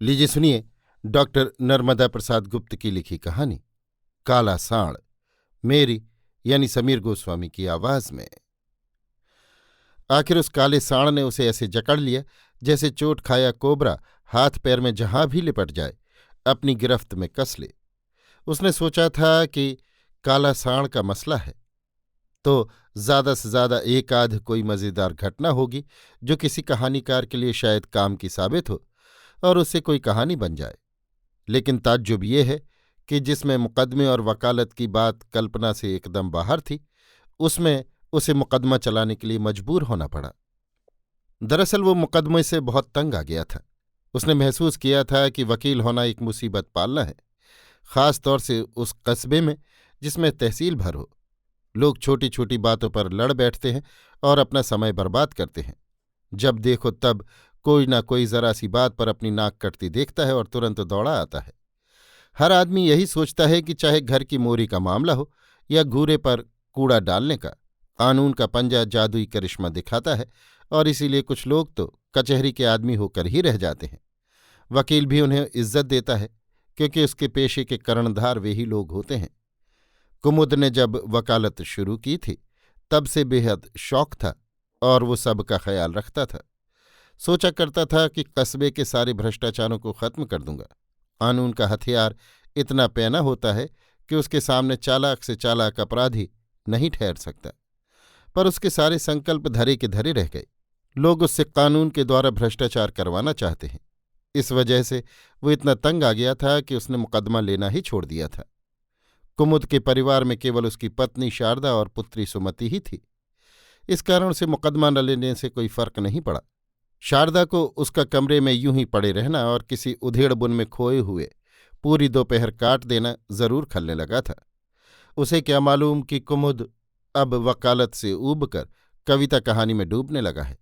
लीजिए सुनिए डॉक्टर नर्मदा प्रसाद गुप्त की लिखी कहानी काला सांड, मेरी यानी समीर गोस्वामी की आवाज में। आखिर उस काले सांड ने उसे ऐसे जकड़ लिया जैसे चोट खाया कोबरा हाथ पैर में जहां भी लिपट जाए अपनी गिरफ्त में कस ले। उसने सोचा था कि काला सांड का मसला है तो ज्यादा से ज्यादा एक आध कोई मजेदार घटना होगी जो किसी कहानीकार के लिए शायद काम की साबित हो और उससे कोई कहानी बन जाए। लेकिन ताज्जुब ये है कि जिसमें मुकदमे और वकालत की बात कल्पना से एकदम बाहर थी, उसमें उसे मुकदमा चलाने के लिए मजबूर होना पड़ा। दरअसल वो मुकदमे से बहुत तंग आ गया था। उसने महसूस किया था कि वकील होना एक मुसीबत पालना है, खास तौर से उस कस्बे में जिसमें तहसील भर हो। लोग छोटी छोटी बातों पर लड़ बैठते हैं और अपना समय बर्बाद करते हैं। जब देखो तब कोई ना कोई जरा सी बात पर अपनी नाक कटती देखता है और तुरंत दौड़ा आता है। हर आदमी यही सोचता है कि चाहे घर की मोरी का मामला हो या घूरे पर कूड़ा डालने का, कानून का पंजा जादुई करिश्मा दिखाता है और इसीलिए कुछ लोग तो कचहरी के आदमी होकर ही रह जाते हैं। वकील भी उन्हें इज्जत देता है क्योंकि उसके पेशे के कर्णधार वे ही लोग होते हैं। कुमुद ने जब वकालत शुरू की थी तब से बेहद शौक था और वो सबका ख्याल रखता था। सोचा करता था कि कस्बे के सारे भ्रष्टाचारों को खत्म कर दूंगा। कानून का हथियार इतना पैना होता है कि उसके सामने चालाक से चालाक अपराधी नहीं ठहर सकता। पर उसके सारे संकल्प धरे के धरे रह गए। लोग उससे कानून के द्वारा भ्रष्टाचार करवाना चाहते हैं। इस वजह से वो इतना तंग आ गया था कि उसने मुकदमा लेना ही छोड़ दिया था। कुमुद के परिवार में केवल उसकी पत्नी शारदा और पुत्री सुमति ही थी। इस कारण उसे मुकदमा न लेने से कोई फर्क नहीं पड़ा। शारदा को उसका कमरे में यूं ही पड़े रहना और किसी उधेड़ बुन में खोए हुए पूरी दोपहर काट देना जरूर खलने लगा था। उसे क्या मालूम कि कुमुद अब वकालत से ऊबकर कविता कहानी में डूबने लगा है।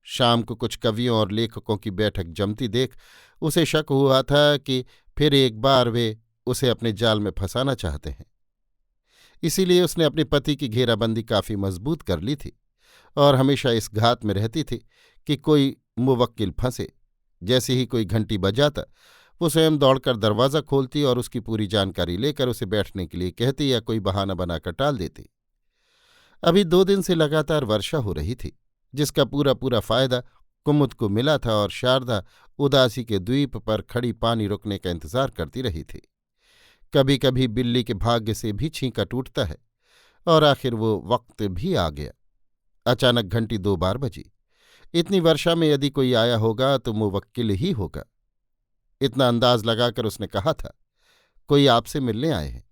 शाम को कुछ कवियों और लेखकों की बैठक जमती देख उसे शक हुआ था कि फिर एक बार वे उसे अपने जाल में फंसाना चाहते हैं। इसीलिए उसने अपने पति की घेराबंदी काफी मजबूत कर ली थी और हमेशा इस घात में रहती थी कि कोई मुवक्किल फंसे। जैसे ही कोई घंटी बजाता वो स्वयं दौड़कर दरवाज़ा खोलती और उसकी पूरी जानकारी लेकर उसे बैठने के लिए कहती या कोई बहाना बनाकर टाल देती। अभी 2 दिन से लगातार वर्षा हो रही थी जिसका पूरा पूरा फायदा कुमुद को मिला था और शारदा उदासी के द्वीप पर खड़ी पानी रुकने का इंतजार करती रही थी। कभी कभी बिल्ली के भाग्य से भी छींका टूटता है और आखिर वो वक्त भी आ गया। अचानक घंटी 2 बार बजी। इतनी वर्षा में यदि कोई आया होगा तो मुवक्किल ही होगा। इतना अंदाज लगाकर उसने कहा था, कोई आपसे मिलने आए हैं।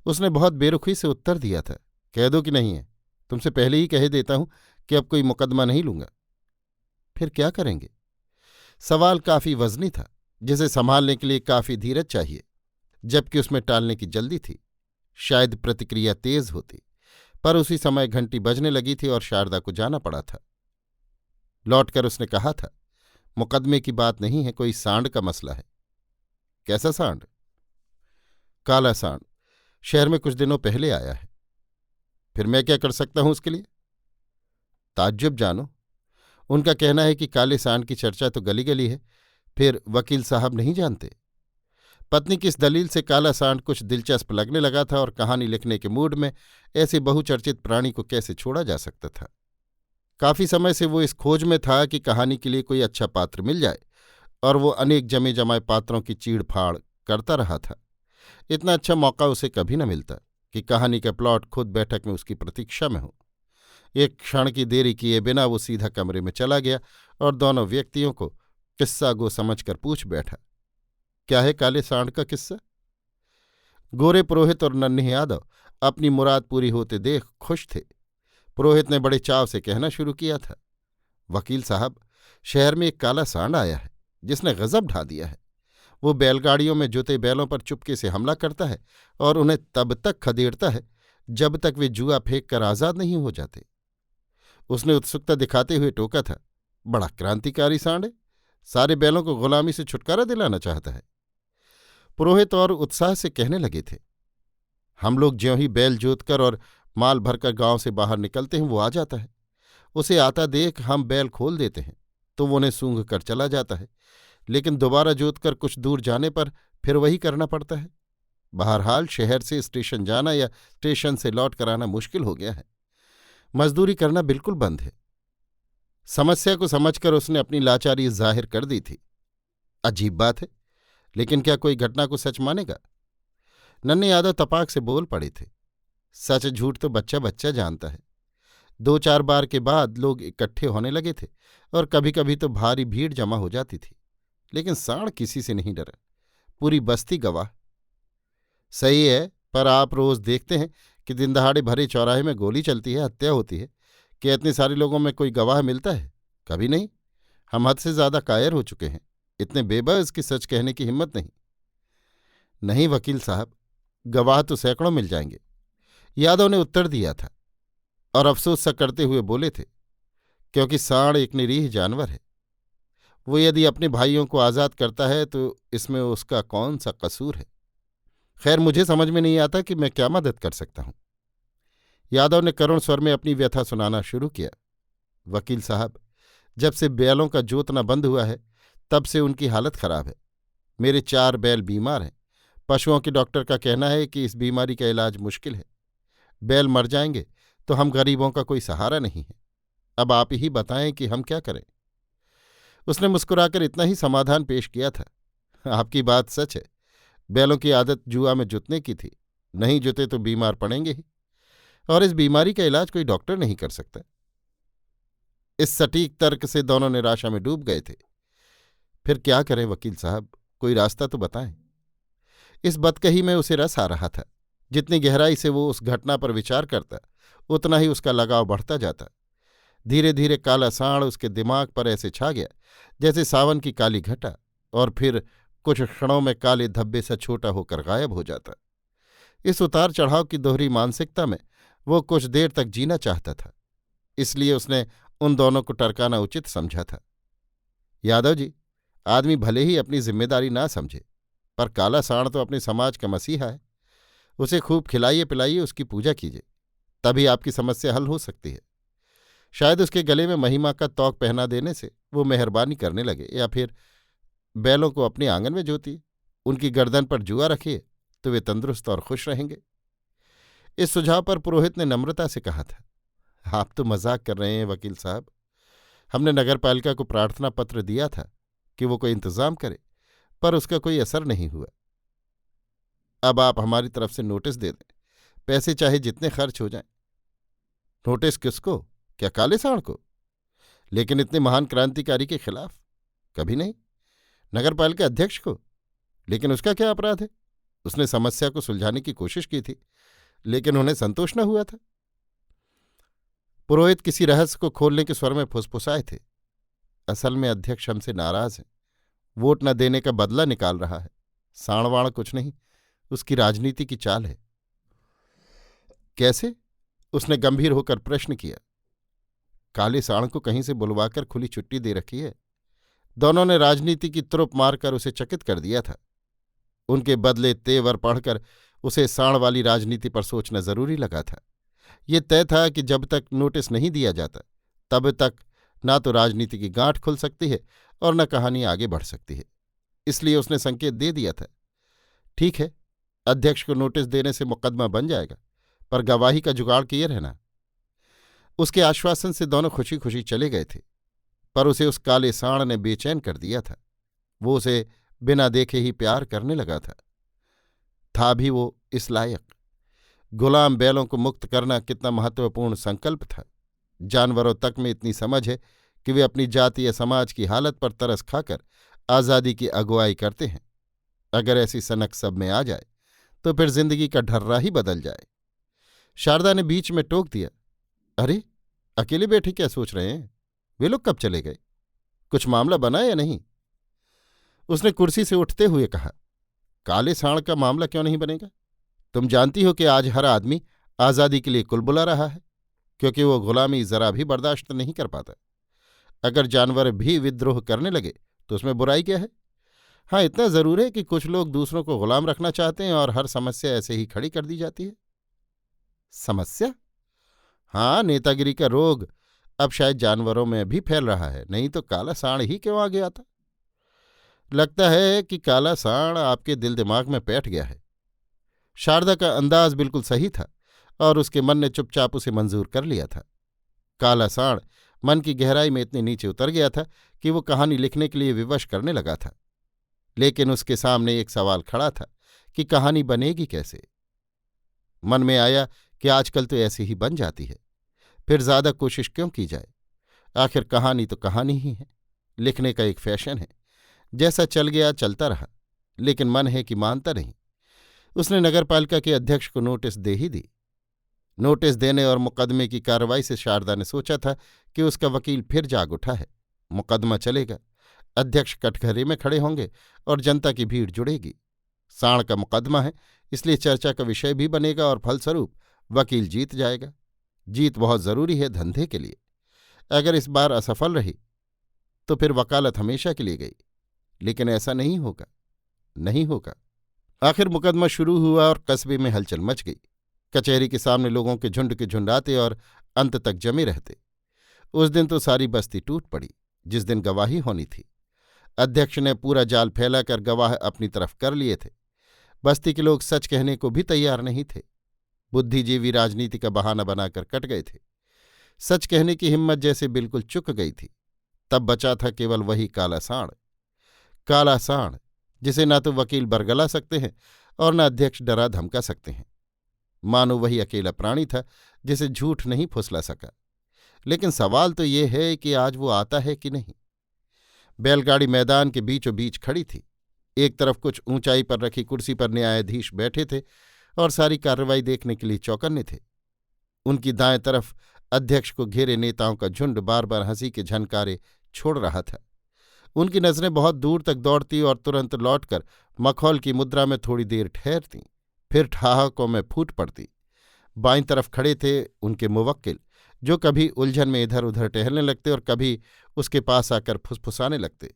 उसने बहुत बेरुखी से उत्तर दिया था, कह दो कि नहीं है, तुमसे पहले ही कह देता हूं कि अब कोई मुकदमा नहीं लूंगा। फिर क्या करेंगे? सवाल काफी वजनी था जिसे संभालने के लिए काफी धीरज चाहिए, जबकि उसमें टालने की जल्दी थी। शायद प्रतिक्रिया तेज होती, पर उसी समय घंटी बजने लगी थी और शारदा को जाना पड़ा था। लौटकर उसने कहा था, मुकदमे की बात नहीं है, कोई सांड का मसला है। कैसा सांड? काला सांड शहर में कुछ दिनों पहले आया है। फिर मैं क्या कर सकता हूं उसके लिए? ताज्जुब जानो। उनका कहना है कि काले सांड की चर्चा तो गली गली है, फिर वकील साहब नहीं जानते। पत्नी की इस दलील से काला सांड कुछ दिलचस्प लगने लगा था और कहानी लिखने के मूड में ऐसे बहुचर्चित प्राणी को कैसे छोड़ा जा सकता था। काफी समय से वो इस खोज में था कि कहानी के लिए कोई अच्छा पात्र मिल जाए और वो अनेक जमे जमाए पात्रों की चीड़ फाड़ करता रहा था। इतना अच्छा मौका उसे कभी न मिलता कि कहानी का प्लॉट खुद बैठक में उसकी प्रतीक्षा में हो। एक क्षण की देरी किए बिना वो सीधा कमरे में चला गया और दोनों व्यक्तियों को किस्सा गो समझकर पूछ बैठा, क्या है काले सांड का किस्सा? गोरे पुरोहित और नन्हे यादव अपनी मुराद पूरी होते देख खुश थे। पुरोहित ने बड़े चाव से कहना शुरू किया था, वकील साहब, शहर में एक काला सांड आया है जिसने गजब ढा दिया है। वो बैलगाड़ियों में जुते बैलों पर चुपके से हमला करता है और उन्हें तब तक खदेड़ता है जब तक वे जुआ फेंक कर आजाद नहीं हो जाते। उसने उत्सुकता दिखाते हुए टोका था, बड़ा क्रांतिकारी सांड है, सारे बैलों को गुलामी से छुटकारा दिलाना चाहता है। पुरोहित और उत्साह से कहने लगे थे, हम लोग ज्यों ही बैल जोतकर और माल भरकर गांव से बाहर निकलते हैं वो आ जाता है। उसे आता देख हम बैल खोल देते हैं तो वो उन्हें सूंघ कर चला जाता है। लेकिन दोबारा जोतकर कुछ दूर जाने पर फिर वही करना पड़ता है। बहरहाल शहर से स्टेशन जाना या स्टेशन से लौट कर आना मुश्किल हो गया है। मजदूरी करना बिल्कुल बंद है। समस्या को समझकर उसने अपनी लाचारी जाहिर कर दी थी। अजीब बात है, लेकिन क्या कोई घटना को सच मानेगा? नन्हे यादव तपाक से बोल पड़े थे। सच झूठ तो बच्चा बच्चा जानता है। 2-4 बार के बाद लोग इकट्ठे होने लगे थे और कभी कभी तो भारी भीड़ जमा हो जाती थी, लेकिन साण किसी से नहीं डरा। पूरी बस्ती गवाह। सही है, पर आप रोज देखते हैं कि दिनदहाड़े भरे चौराहे में गोली चलती है, हत्या होती है। कि इतने सारे लोगों में कोई गवाह मिलता है? कभी नहीं। हम हद से ज्यादा कायर हो चुके हैं। इतने बेबस की सच कहने की हिम्मत नहीं। नहीं वकील साहब, गवाह तो सैकड़ों मिल जाएंगे, यादव ने उत्तर दिया था और अफसोस सा करते हुए बोले थे, क्योंकि साण एक निरीह जानवर है। वो यदि अपने भाइयों को आज़ाद करता है तो इसमें उसका कौन सा कसूर है? खैर, मुझे समझ में नहीं आता कि मैं क्या मदद कर सकता हूं। यादव ने करुण स्वर में अपनी व्यथा सुनाना शुरू किया। वकील साहब, जब से बैलों का जोतना बंद हुआ है तब से उनकी हालत खराब है। मेरे 4 बैल बीमार हैं। पशुओं के डॉक्टर का कहना है कि इस बीमारी का इलाज मुश्किल है। बैल मर जाएंगे तो हम गरीबों का कोई सहारा नहीं है। अब आप ही बताएं कि हम क्या करें। उसने मुस्कुराकर इतना ही समाधान पेश किया था। आपकी बात सच है। बैलों की आदत जुआ में जुतने की थी। नहीं जुते तो बीमार पड़ेंगे ही, और इस बीमारी का इलाज कोई डॉक्टर नहीं कर सकता। इस सटीक तर्क से दोनों निराशा में डूब गए थे। फिर क्या करें वकील साहब, कोई रास्ता तो बताएं। इस बदकही में उसे रस आ रहा था। जितनी गहराई से वो उस घटना पर विचार करता, उतना ही उसका लगाव बढ़ता जाता। धीरे धीरे काला साण उसके दिमाग पर ऐसे छा गया जैसे सावन की काली घटा, और फिर कुछ क्षणों में काले धब्बे सा छोटा होकर गायब हो जाता। इस उतार चढ़ाव की दोहरी मानसिकता में वो कुछ देर तक जीना चाहता था, इसलिए उसने उन दोनों को टरकाना उचित समझा था। यादव जी, आदमी भले ही अपनी जिम्मेदारी ना समझे, पर काला साण तो अपने समाज का मसीहा है। उसे खूब खिलाइए पिलाइए, उसकी पूजा कीजिए, तभी आपकी समस्या हल हो सकती है। शायद उसके गले में महिमा का तौक पहना देने से वो मेहरबानी करने लगे, या फिर बैलों को अपने आंगन में जोतिए, उनकी गर्दन पर जुआ रखिए तो वे तंदुरुस्त और खुश रहेंगे। इस सुझाव पर पुरोहित ने नम्रता से कहा था, आप तो मजाक कर रहे हैं वकील साहब। हमने नगरपालिका को प्रार्थना पत्र दिया था कि वो कोई इंतजाम करे, पर उसका कोई असर नहीं हुआ। अब आप हमारी तरफ से नोटिस दे दें, पैसे चाहे जितने खर्च हो जाएं। नोटिस किसको? क्या काले साण को? लेकिन इतने महान क्रांतिकारी के खिलाफ? कभी नहीं। नगरपालिका अध्यक्ष को? लेकिन उसका क्या अपराध है? उसने समस्या को सुलझाने की कोशिश की थी, लेकिन उन्हें संतोष न हुआ था। पुरोहित किसी रहस्य को खोलने के स्वर में फुसफुसाए थे। असल में अध्यक्ष हमसे नाराज है, वोट न देने का बदला निकाल रहा है। साणवाण कुछ नहीं, उसकी राजनीति की चाल है। कैसे? उसने गंभीर होकर प्रश्न किया। काले साण को कहीं से बुलवाकर खुली छुट्टी दे रखी है। दोनों ने राजनीति की तुरुप मारकर उसे चकित कर दिया था। उनके बदले तेवर पढ़कर उसे साण वाली राजनीति पर सोचना जरूरी लगा था। ये तय था कि जब तक नोटिस नहीं दिया जाता तब तक ना तो राजनीति की गांठ खुल सकती है और न कहानी आगे बढ़ सकती है। इसलिए उसने संकेत दे दिया था, ठीक है, अध्यक्ष को नोटिस देने से मुकदमा बन जाएगा, पर गवाही का जुगाड़ किए रहना। उसके आश्वासन से दोनों खुशी खुशी चले गए थे, पर उसे उस काले साण ने बेचैन कर दिया था। वो उसे बिना देखे ही प्यार करने लगा था भी वो इस लायक। गुलाम बैलों को मुक्त करना कितना महत्वपूर्ण संकल्प था। जानवरों तक में इतनी समझ है कि वे अपनी जाति या समाज की हालत पर तरस खाकर आज़ादी की अगुवाई करते हैं। अगर ऐसी सनक सब में आ जाए तो फिर जिंदगी का ढर्रा ही बदल जाए। शारदा ने बीच में टोक दिया, अरे अकेले बैठे क्या सोच रहे हैं? वे लोग कब चले गए? कुछ मामला बना या नहीं? उसने कुर्सी से उठते हुए कहा, काले साण का मामला क्यों नहीं बनेगा? तुम जानती हो कि आज हर आदमी आज़ादी के लिए कुलबुला रहा है, क्योंकि वो गुलामी जरा भी बर्दाश्त नहीं कर पाता। अगर जानवर भी विद्रोह करने लगे तो उसमें बुराई क्या है? हाँ, इतना जरूर है कि कुछ लोग दूसरों को गुलाम रखना चाहते हैं और हर समस्या ऐसे ही खड़ी कर दी जाती है। समस्या? हाँ, नेतागिरी का रोग अब शायद जानवरों में भी फैल रहा है, नहीं तो काला साण ही क्यों आगे आता? लगता है कि काला सांड आपके दिल दिमाग में बैठ गया है। शारदा का अंदाज बिल्कुल सही था और उसके मन ने चुपचाप उसे मंजूर कर लिया था। काला सांड मन की गहराई में इतने नीचे उतर गया था कि वो कहानी लिखने के लिए विवश करने लगा था। लेकिन उसके सामने एक सवाल खड़ा था कि कहानी बनेगी कैसे। मन में आया कि आजकल तो ऐसी ही बन जाती है, फिर ज्यादा कोशिश क्यों की जाए। आखिर कहानी तो कहानी ही है, लिखने का एक फैशन है। जैसा चल गया चलता रहा, लेकिन मन है कि मानता नहीं। उसने नगरपालिका के अध्यक्ष को नोटिस दे ही दी। नोटिस देने और मुकदमे की कार्रवाई से शारदा ने सोचा था कि उसका वकील फिर जाग उठा है। मुकदमा चलेगा, अध्यक्ष कटघरे में खड़े होंगे और जनता की भीड़ जुड़ेगी। सांड का मुकदमा है, इसलिए चर्चा का विषय भी बनेगा और फलस्वरूप वकील जीत जाएगा। जीत बहुत जरूरी है धंधे के लिए। अगर इस बार असफल रही तो फिर वकालत हमेशा के लिए गई। लेकिन ऐसा नहीं होगा, नहीं होगा। आखिर मुकदमा शुरू हुआ और कस्बे में हलचल मच गई। कचहरी के सामने लोगों के झुंड आते और अंत तक जमे रहते। उस दिन तो सारी बस्ती टूट पड़ी, जिस दिन गवाही होनी थी। अध्यक्ष ने पूरा जाल फैलाकर गवाह अपनी तरफ कर लिए थे। बस्ती के लोग सच कहने को भी तैयार नहीं थे। बुद्धिजीवी राजनीति का बहाना बनाकर कट गए थे। सच कहने की हिम्मत जैसे बिल्कुल चुक गई थी। तब बचा था केवल वही काला सांड। काला सांड जिसे न तो वकील बरगला सकते हैं और न अध्यक्ष डरा धमका सकते हैं। मानो वही अकेला प्राणी था जिसे झूठ नहीं फुसला सका। लेकिन सवाल तो ये है कि आज वो आता है कि नहीं। बैलगाड़ी मैदान के बीचों बीच खड़ी थी। एक तरफ कुछ ऊंचाई पर रखी कुर्सी पर न्यायाधीश बैठे थे और सारी कार्रवाई देखने के लिए चौकन्ने थे। उनकी दाएं तरफ अध्यक्ष को घेरे नेताओं का झुंड बार बार हंसी के झनकारे छोड़ रहा था। उनकी नजरें बहुत दूर तक दौड़ती और तुरंत लौटकर मखौल की मुद्रा में थोड़ी देर ठहरती, फिर ठहाकों में फूट पड़ती। बाईं तरफ खड़े थे उनके मुवक्किल, जो कभी उलझन में इधर उधर टहलने लगते और कभी उसके पास आकर फुसफुसाने लगते।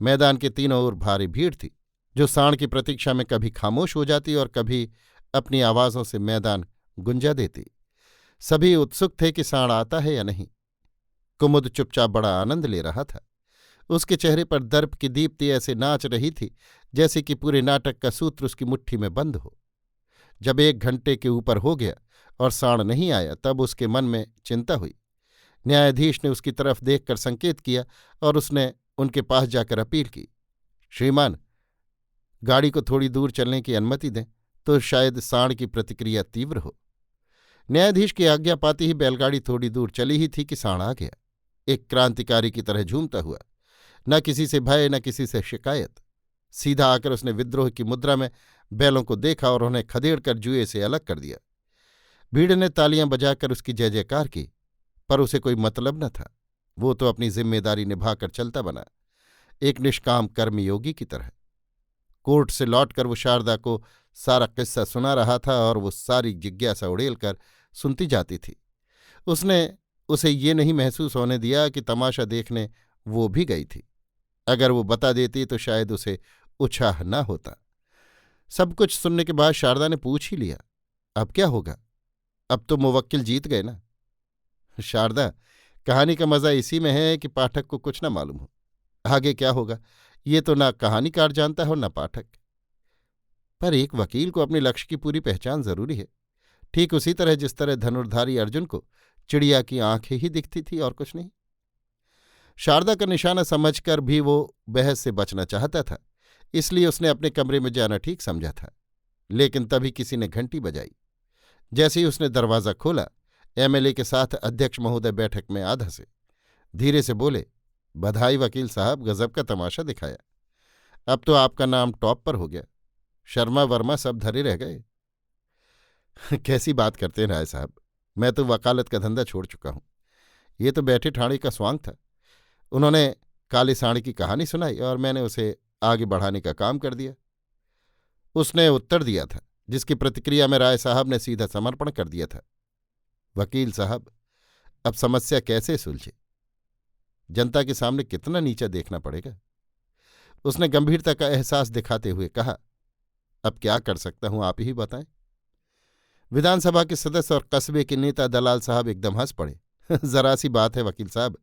मैदान के तीनों ओर भारी भीड़ थी, जो सांड की प्रतीक्षा में कभी खामोश हो जाती और कभी अपनी आवाज़ों से मैदान गुंजा देती। सभी उत्सुक थे कि सांड आता है या नहीं। कुमुद चुपचाप बड़ा आनंद ले रहा था। उसके चेहरे पर दर्प की दीप्ति ऐसे नाच रही थी जैसे कि पूरे नाटक का सूत्र उसकी मुट्ठी में बंद हो। जब 1 घंटे के ऊपर हो गया और सांड नहीं आया, तब उसके मन में चिंता हुई। न्यायाधीश ने उसकी तरफ देखकर संकेत किया और उसने उनके पास जाकर अपील की, श्रीमान, गाड़ी को थोड़ी दूर चलने की अनुमति दें, तो शायद सांड की प्रतिक्रिया तीव्र हो। न्यायाधीश की आज्ञा पाती ही बैलगाड़ी थोड़ी दूर चली ही थी कि सांड आ गया, एक क्रांतिकारी की तरह झूमता हुआ। न किसी से भय, न किसी से शिकायत। सीधा आकर उसने विद्रोह की मुद्रा में बैलों को देखा और उन्हें खदेड़कर जुए से अलग कर दिया। भीड़ ने तालियां बजाकर उसकी जय जयकार की, पर उसे कोई मतलब न था। वो तो अपनी जिम्मेदारी निभाकर चलता बना, एक निष्काम कर्मयोगी की तरह। कोर्ट से लौटकर वो शारदा को सारा किस्सा सुना रहा था और वो सारी जिज्ञासा उड़ेलकर सुनती जाती थी। उसने उसे ये नहीं महसूस होने दिया कि तमाशा देखने वो भी गई थी। अगर वो बता देती तो शायद उसे उत्साह न होता। सब कुछ सुनने के बाद शारदा ने पूछ ही लिया, अब क्या होगा? अब तो मुवक्किल जीत गए ना। शारदा, कहानी का मजा इसी में है कि पाठक को कुछ न मालूम हो। आगे क्या होगा ये तो ना कहानीकार जानता हो न पाठक। पर एक वकील को अपने लक्ष्य की पूरी पहचान जरूरी है, ठीक उसी तरह जिस तरह धनुर्धारी अर्जुन को चिड़िया की आंखें ही दिखती थी और कुछ नहीं। शारदा का निशाना समझकर भी वो बहस से बचना चाहता था, इसलिए उसने अपने कमरे में जाना ठीक समझा था। लेकिन तभी किसी ने घंटी बजाई। जैसे ही उसने दरवाज़ा खोला, एमएलए के साथ अध्यक्ष महोदय बैठक में आ धंसे। धीरे से बोले, बधाई वकील साहब, गजब का तमाशा दिखाया। अब तो आपका नाम टॉप पर हो गया। शर्मा वर्मा सब धरे रह गए। कैसी बात करते हैं राय साहब, मैं तो वकालत का धंधा छोड़ चुका हूं। ये तो बैठे ठाणे का स्वांग था। उन्होंने काले सांड की कहानी सुनाई और मैंने उसे आगे बढ़ाने का काम कर दिया। उसने उत्तर दिया था, जिसकी प्रतिक्रिया में राय साहब ने सीधा समर्पण कर दिया था। वकील साहब, अब समस्या कैसे सुलझे? जनता के सामने कितना नीचा देखना पड़ेगा? उसने गंभीरता का एहसास दिखाते हुए कहा, अब क्या कर सकता हूं, आप ही बताएं। विधानसभा के सदस्य और कस्बे के नेता दलाल साहब एकदम हंस पड़े। जरा सी बात है वकील साहब,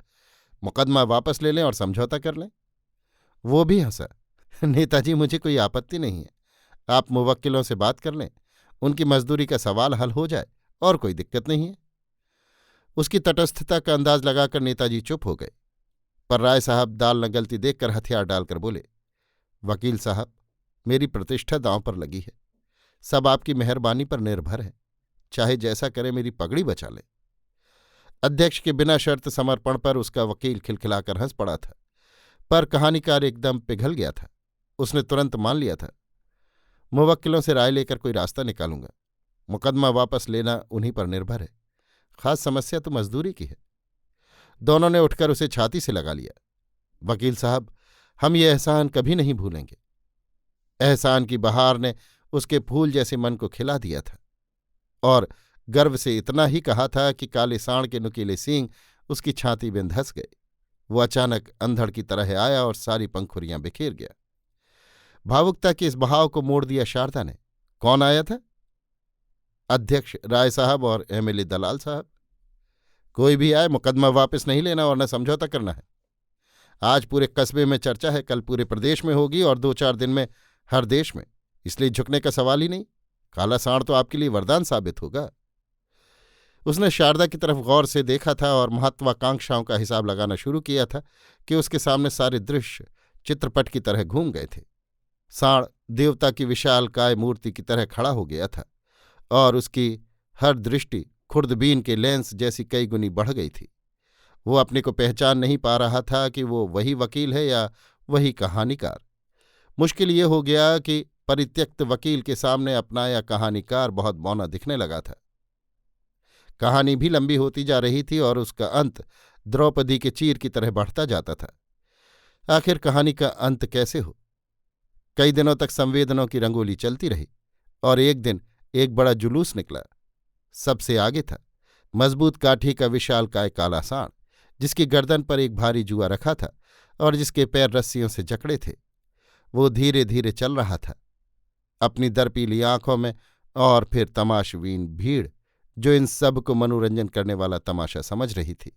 मुकदमा वापस ले लें और समझौता कर लें। वो भी हंसा। नेताजी, मुझे कोई आपत्ति नहीं है। आप मुवक्किलों से बात कर लें, उनकी मजदूरी का सवाल हल हो जाए, और कोई दिक्कत नहीं है। उसकी तटस्थता का अंदाज लगाकर नेताजी चुप हो गए, पर राय साहब दाल न गलती देखकर हथियार डालकर बोले, वकील साहब, मेरी प्रतिष्ठा दांव पर लगी है। सब आपकी मेहरबानी पर निर्भर है। चाहे जैसा करे, मेरी पगड़ी बचा ले। अध्यक्ष के बिना शर्त समर्पण पर उसका वकील खिलखिलाकर हंस पड़ा था, पर कहानीकार एकदम पिघल गया था। उसने तुरंत मान लिया था, मुवक्किलों से राय लेकर कोई रास्ता निकालूंगा। मुकदमा वापस लेना उन्हीं पर निर्भर है। खास समस्या तो मजदूरी की है। दोनों ने उठकर उसे छाती से लगा लिया। वकील साहब, हम ये एहसान कभी नहीं भूलेंगे। एहसान की बहार ने उसके फूल जैसे मन को खिला दिया था, और गर्व से इतना ही कहा था कि काले सांड के नुकीले सींग उसकी छाती में धंस गए। वो अचानक अंधड़ की तरह आया और सारी पंखुरियां बिखेर गया। भावुकता के इस बहाव को मोड़ दिया शारदा ने। कौन आया था? अध्यक्ष, राय साहब और एमएलए दलाल साहब। कोई भी आए, मुकदमा वापस नहीं लेना और न समझौता करना है। आज पूरे कस्बे में चर्चा है, कल पूरे प्रदेश में होगी और 2-4 दिन में हर देश में। इसलिए झुकने का सवाल ही नहीं। काला सांड तो आपके लिए वरदान साबित होगा। उसने शारदा की तरफ गौर से देखा था और महत्वाकांक्षाओं का हिसाब लगाना शुरू किया था कि उसके सामने सारे दृश्य चित्रपट की तरह घूम गए थे। सांड देवता की विशाल काय मूर्ति की तरह खड़ा हो गया था और उसकी हर दृष्टि खुर्दबीन के लेंस जैसी कई गुनी बढ़ गई थी। वो अपने को पहचान नहीं पा रहा था कि वो वही वकील है या वही कहानीकार। मुश्किल ये हो गया कि परित्यक्त वकील के सामने अपनाया कहानीकार बहुत बौना दिखने लगा था। कहानी भी लंबी होती जा रही थी और उसका अंत द्रौपदी के चीर की तरह बढ़ता जाता था। आखिर कहानी का अंत कैसे हो? कई दिनों तक संवेदनों की रंगोली चलती रही और एक दिन एक बड़ा जुलूस निकला। सबसे आगे था मजबूत काठी का विशालकाय काला सांड, जिसकी गर्दन पर एक भारी जुआ रखा था और जिसके पैर रस्सियों से जकड़े थे। वो धीरे धीरे चल रहा था, अपनी दर्पीली आंखों में, और फिर तमाशवीन भीड़ जो इन सब को मनोरंजन करने वाला तमाशा समझ रही थी।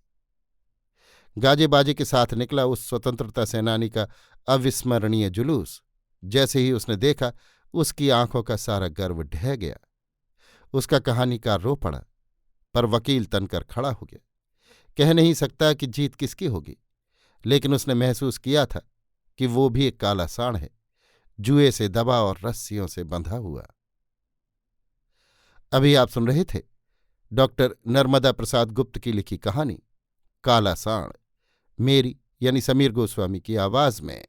गाजे बाजे के साथ निकला उस स्वतंत्रता सेनानी का अविस्मरणीय जुलूस। जैसे ही उसने देखा, उसकी आंखों का सारा गर्व ढह गया। उसका कहानीकार रो पड़ा, पर वकील तनकर खड़ा हो गया। कह नहीं सकता कि जीत किसकी होगी, लेकिन उसने महसूस किया था कि वो भी एक काला सांड है, जुए से दबा और रस्सियों से बंधा हुआ। अभी आप सुन रहे थे डॉक्टर नर्मदा प्रसाद गुप्त की लिखी कहानी काला सांड, मेरी यानी समीर गोस्वामी की आवाज में।